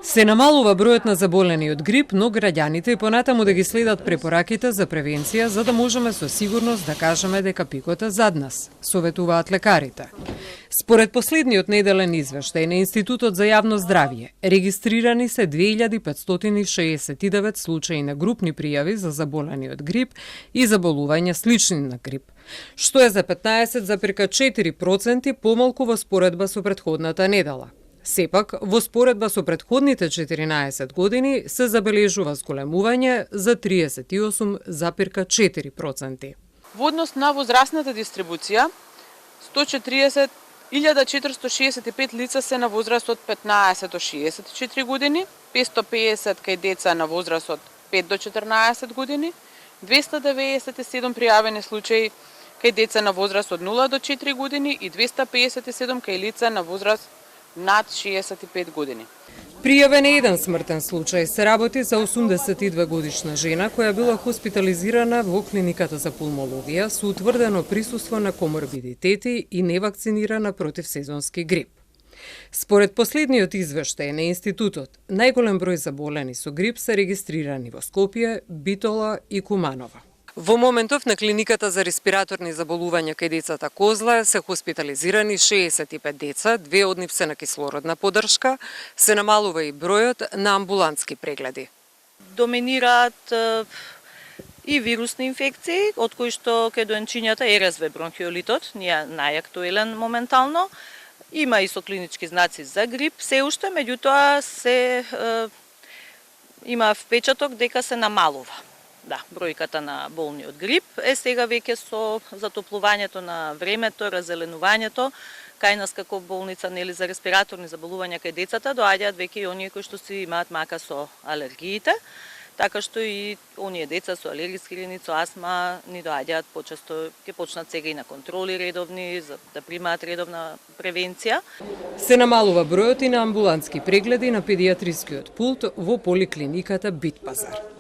Се намалува бројот на заболени од грип, но граѓаните и понатаму да ги следат препораките за превенција за да можеме со сигурност да кажеме дека пикот е зад нас, советуваат лекарите. Според последниот неделен извештај на Институтот за јавно здравје, регистрирани се 2569 случаи на групни пријави за заболени од грип и заболувања слични на грип, што е за 15,4% помалку во споредба со претходната недела. Сепак, во споредба со претходните 14 години се забележува зголемување за 38,4%. Во однос на возрастната дистрибуција, 140.465 лица се на возраст од 15 до 64 години, 550 кај деца на возраст од 5 до 14 години, 297 пријавени случаи кај деца на возраст од 0 до 4 години и 257 кај лица на возраст над 65 години. Пријавен е еден смртен случај. Се работи за 82 годишна жена која била хоспитализирана во клиниката за пулмологија со утврдено присуство на коморбидитети и невакцинирана против сезонски грип. Според последниот извештај на Институтот, најголем број заболени со грип се регистрирани во Скопје, Битола и Куманова. Во моментов на клиниката за респираторни заболувања кај децата Козла се хоспитализирани 65 деца, 2 од нив се на кислородна поддршка, се намалува и бројот на амбулантски прегледи. Доминираат и вирусни инфекции, од кои што кај доенчињата РСВ бронхиолитот, ние најактуелен моментално, има и со клинички знаци за грип, се уште, меѓутоа има впечаток дека се намалува. Да, бројката на болни од грип е сега веќе со затоплувањето на времето, разеленувањето, кај нас како болница нели за респираторни заболувања кај децата доаѓаат веќе и оние кои што си имаат мака со алергиите, така што и оние деца со алергиски рини, со астма ни доаѓаат почесто, ќе почнат сега и на контроли редовни, за да примаат редовна превенција. Се намалува бројот и на амбулантски прегледи на педијатрискиот пулт во поликлиниката Битпазар.